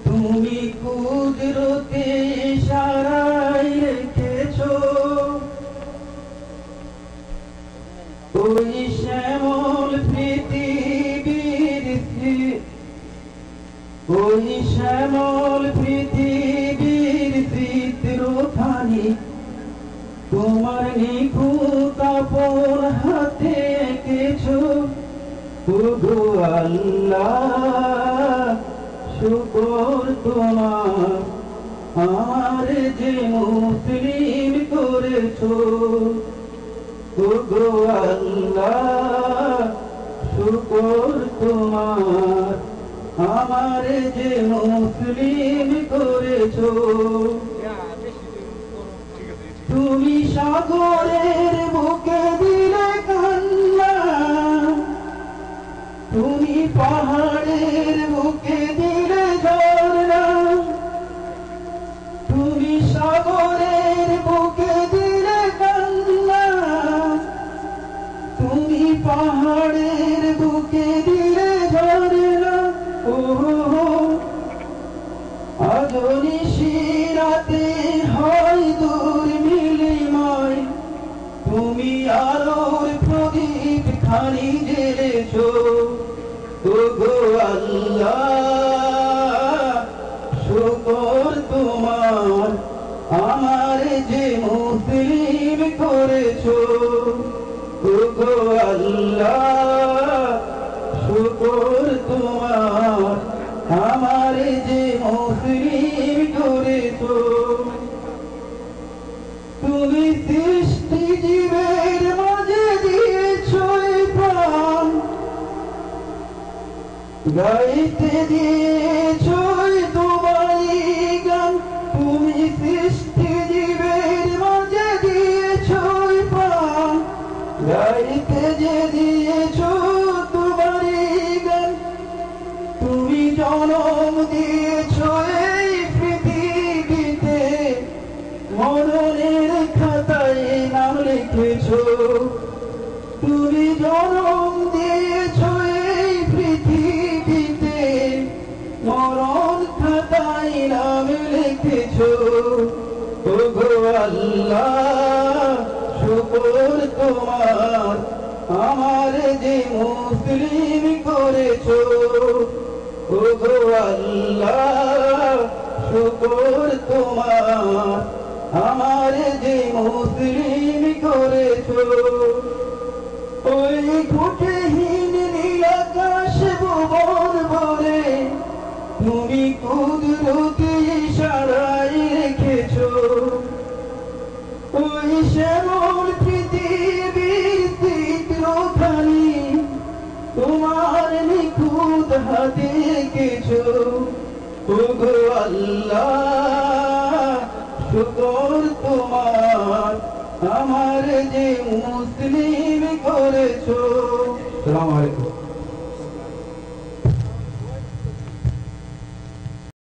তুমি কুদরতে ইশারায় রেখেছো ওই শ্যামল পৃথিবীর ওই শ্যামল পৃথিবীর চিত্রখানি তোমার নিখুঁত আপন হাতে এঁকেছো। ওগো আল্লাহ শুকর তোমার আমার যে মুসলিম করেছো। ওগো আল্লাহ শুকর তোমার আমার যে মুসলিম করেছো। তুমি সাগরের বুকে দিলে কান্না, তুমি পাহাড়ের বুকে দিলে ঝরনা, তুমি সাগরের বুকে দিলে কান্না, তুমি পাহাড়ের বুকে দিলে ঝরনা। ও আজনি শিরাতে হয় দুর্মিলিময়, তুমি আলোর প্রদীপ খানি জ্বেলেছো। ওগো আল্লাহ শুকর তোমার আমার যে মুসলিম করেছো। ওগো আল্লাহ শুকর তোমার আমার যে মুসলিম করেছো। তুমি সৃষ্টি জীবের মাঝে দিয়েছো প্রাণ, গাইতে দিয়েছো তোমারই গান। তুমি সৃষ্টি জীবের মাঝে দিয়েছো প্রাণ, গাইতে যে দিয়েছো তোমারই গান। তুমি জন্ম দিয়েছো এই পৃথিবীতে, মরণের খাতায় নাম লিখেছো। তুমি জন্ম দিয়েছো এই পৃথিবীতে, মরণ খাতায় নাম লিখেছো। ওগো আল্লাহ শুকর তোমার আমার যে মুসলিম করেছো। ওগো আল্লাহ শুকর তোমার আমার যে মুসলিম করেছো। ওই ঘুঁটেহীন নীল আকাশ ভুবন ভরে তুমি কুদরতি ইশারায় রেখেছো। ওই শ্যামল পৃথিবীর চিত্রখানি তোমার নিখুঁত হাতে এঁকেছো। ওগো আল্লাহ শুকর তোমার আমার যে মুসলিম করেছো। আসসালামু আলাইকুম।